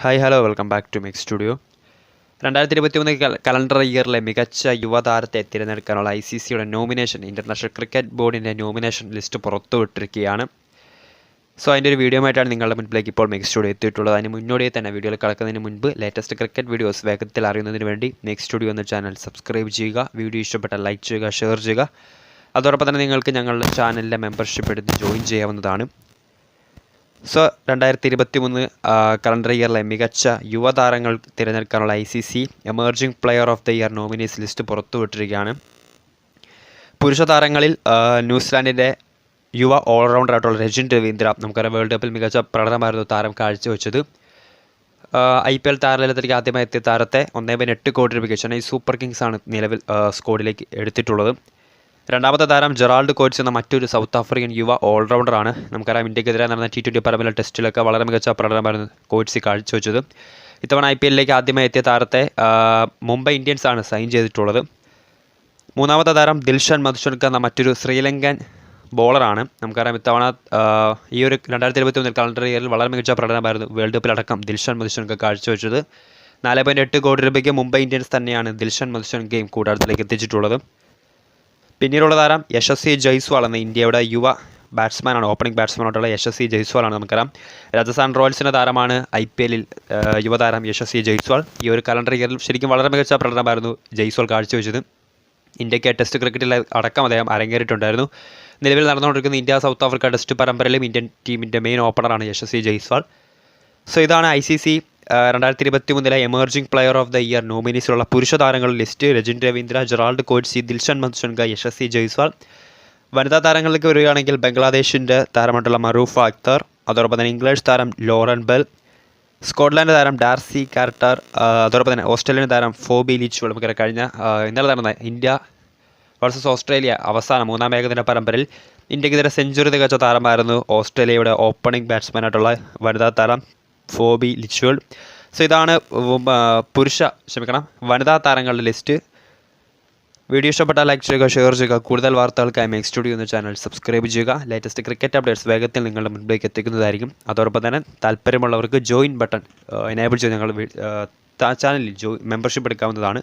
Hi hello welcome back to mix studio. 2023 calendar ഇയറിലെ മികച്ച യുവതാരത്തെ തിരഞ്ഞെടുക്കാനുള്ള ICCയുടെ നോമിനേഷൻ, ഇൻ്റർനാഷണൽ ക്രിക്കറ്റ് ബോർഡിൻ്റെ നോമിനേഷൻ ലിസ്റ്റ് പുറത്തുവിട്ടിരിക്കുകയാണ്. സോ അതിൻ്റെ ഒരു വീഡിയോ ആയിട്ടാണ് നിങ്ങളുടെ മുൻപിലേക്ക് ഇപ്പോൾ മിക്സ് സ്റ്റുഡിയോ എത്തിയിട്ടുള്ളത്. അതിന് മുന്നോടിയായി തന്നെ വീഡിയോയിൽ കടക്കുന്നതിന് മുൻപ് ലേറ്റസ്റ്റ് ക്രിക്കറ്റ് വീഡിയോസ് വേഗത്തിൽ അറിയുന്നതിന് വേണ്ടി മിക്സ് സ്റ്റുഡിയോ എന്ന ചാനൽ സബ്സ്ക്രൈബ് ചെയ്യുക. വീഡിയോ ഇഷ്ടപ്പെട്ടാൽ ലൈക്ക് ചെയ്യുക, ഷെയർ ചെയ്യുക. അതോടൊപ്പം തന്നെ നിങ്ങൾക്ക് ഞങ്ങളുടെ ചാനലിലെ മെമ്പർഷിപ്പ് എടുത്ത് ജോയിൻ ചെയ്യാവുന്നതാണ്. സോ 2023 കലണ്ടർ ഇയറിലെ മികച്ച യുവതാരങ്ങൾ തിരഞ്ഞെടുക്കാനുള്ള ICC emerging player of the year nominees list പുറത്തുവിട്ടിരിക്കുകയാണ്. പുരുഷ താരങ്ങളിൽ ന്യൂസിലാൻഡിൻ്റെ യുവ ഓൾറൗണ്ടറായിട്ടുള്ള രജിൻ രവീന്ദ്ര, നമുക്കറിയാം വേൾഡ് കപ്പിൽ മികച്ച പ്രകടനമായിരുന്നു താരം കാഴ്ചവെച്ചത്. IPL താരലേലത്തിലേക്ക് ആദ്യമായി എത്തിയ താരത്തെ 1.8 കോടി രൂപയ്ക്ക് ചെന്നൈ സൂപ്പർ കിങ്സ് ആണ് നിലവിൽ സ്ക്വാഡിലേക്ക് എടുത്തിട്ടുള്ളത്. രണ്ടാമത്തെ താരം ജെറാൾഡ് കോറ്റ്സ് എന്ന മറ്റൊരു സൗത്ത് ആഫ്രിക്കൻ യുവ ഓൾറൗണ്ടറാണ്. നമുക്കറിയാം ഇന്ത്യക്കെതിരെ നടന്ന T20 പരമ്പര ടെസ്റ്റിലൊക്കെ വളരെ മികച്ച പ്രകടനമായിരുന്നു കോറ്റ്സ് കാഴ്ചവെച്ചത്. ഇത്തവണ IPLലേക്ക് ആദ്യമായി എത്തിയ താരത്തെ മുംബൈ ഇന്ത്യൻസ് ആണ് സൈൻ ചെയ്തിട്ടുള്ളത്. മൂന്നാമത്തെ താരം ദിൽഷൻ മധുശങ്കർ എന്ന മറ്റൊരു ശ്രീലങ്കൻ ബോളറാണ്. നമുക്കറിയാം ഇത്തവണ ഈ ഒരു 2023 കലണ്ടർ ഇയറിൽ വളരെ മികച്ച പ്രകടനമായിരുന്നു വേൾഡ് കപ്പിലടക്കം ദിൽഷൻ മധുശങ്കർ കാഴ്ചവെച്ചത്. 4.8 കോടി രൂപയ്ക്ക് മുംബൈ ഇന്ത്യൻസ് തന്നെയാണ് ദിൽഷൻ മധുശങ്കറെയും കൂടാരത്തിലേക്ക് എത്തിച്ചിട്ടുള്ളത്. പിന്നീടുള്ള താരം യശസ്വി ജയ്സ്വാൾ എന്ന ഇന്ത്യയുടെ യുവ ബാറ്റ്സ്മാനാണ്. ഓപ്പണിംഗ് ബാറ്റ്സ്മാനായിട്ടുള്ള യശസ്വി ജയ്സ്വാളാണ്. നമുക്കറിയാം രാജസ്ഥാൻ റോയൽസിൻ്റെ താരമാണ് IPLൽ യുവതാരം യശസ്വി ജയ്സ്വാൾ. ഈ ഒരു കലണ്ടർ ഇയറിൽ ശരിക്കും വളരെ മികച്ച പ്രകടനമായിരുന്നു ജയ്സ്വാൾ കാഴ്ചവെച്ചത്. ഇന്ത്യക്ക് ടെസ്റ്റ് ക്രിക്കറ്റിൽ അടക്കം അദ്ദേഹം അരങ്ങേറിയിട്ടുണ്ടായിരുന്നു. നിലവിൽ നടന്നുകൊണ്ടിരിക്കുന്ന ഇന്ത്യ സൗത്ത് ആഫ്രിക്ക ടെസ്റ്റ് പരമ്പരയിലും ഇന്ത്യൻ ടീമിൻ്റെ മെയിൻ ഓപ്പണറാണ് യശസ്വി ജയ്സ്വാൾ. സോ ഇതാണ് ICC 2023 emerging player of the year നോമിനീസിലുള്ള പുരുഷ താരങ്ങളുടെ list. Rachin Ravindra, Gerald Coetzee, Dilshan Madushanka, Yashasvi Jaiswal. വനിതാ താരങ്ങളിലേക്ക് വരികയാണെങ്കിൽ ബംഗ്ലാദേശിൻ്റെ താരമായിട്ടുള്ള മറൂഫ അക്തർ, അതോടൊപ്പം തന്നെ ഇംഗ്ലീഷ് താരം ലോറൻ ബെൽ, സ്കോട്ട്ലാൻഡ് താരം ഡാർസി കാർട്ടർ, അതോടൊപ്പം തന്നെ ഓസ്ട്രേലിയൻ താരം ഫോബി ലിച്ച്വൽ. നമുക്കറിയാം കഴിഞ്ഞ ഇന്നലെ നടന്ന ഇന്ത്യ വേഴ്സസ് ഓസ്ട്രേലിയ അവസാന 3-ാം ഏകദിന പരമ്പരയിൽ ഇന്ത്യക്കെതിരെ സെഞ്ചുറി തികച്ച താരമായിരുന്നു ഓസ്ട്രേലിയയുടെ ഓപ്പണിംഗ് ബാറ്റ്സ്മാനായിട്ടുള്ള വനിതാ താരം ഫോബി ലിച്ച്വൽ. സോ ഇതാണ് വനിതാ താരങ്ങളുടെ ലിസ്റ്റ്. വീഡിയോ ഇഷ്ടപ്പെട്ടാൽ ലൈക്ക് ചെയ്യുക, ഷെയർ ചെയ്യുക. കൂടുതൽ വാർത്തകൾക്കായി മിക്സ് സ്റ്റുഡിയോ എന്ന ചാനൽ സബ്സ്ക്രൈബ് ചെയ്യുക. ലേറ്റസ്റ്റ് ക്രിക്കറ്റ് അപ്ഡേറ്റ്സ് വേഗത്തിൽ നിങ്ങളുടെ മുൻപിലേക്ക് എത്തിക്കുന്നതായിരിക്കും. അതോടൊപ്പം തന്നെ താല്പര്യമുള്ളവർക്ക് ജോയിൻ ബട്ടൺ എനേബിൾ ചെയ്ത് ഞങ്ങൾ ചാനലിൽ മെമ്പർഷിപ്പ് എടുക്കാവുന്നതാണ്.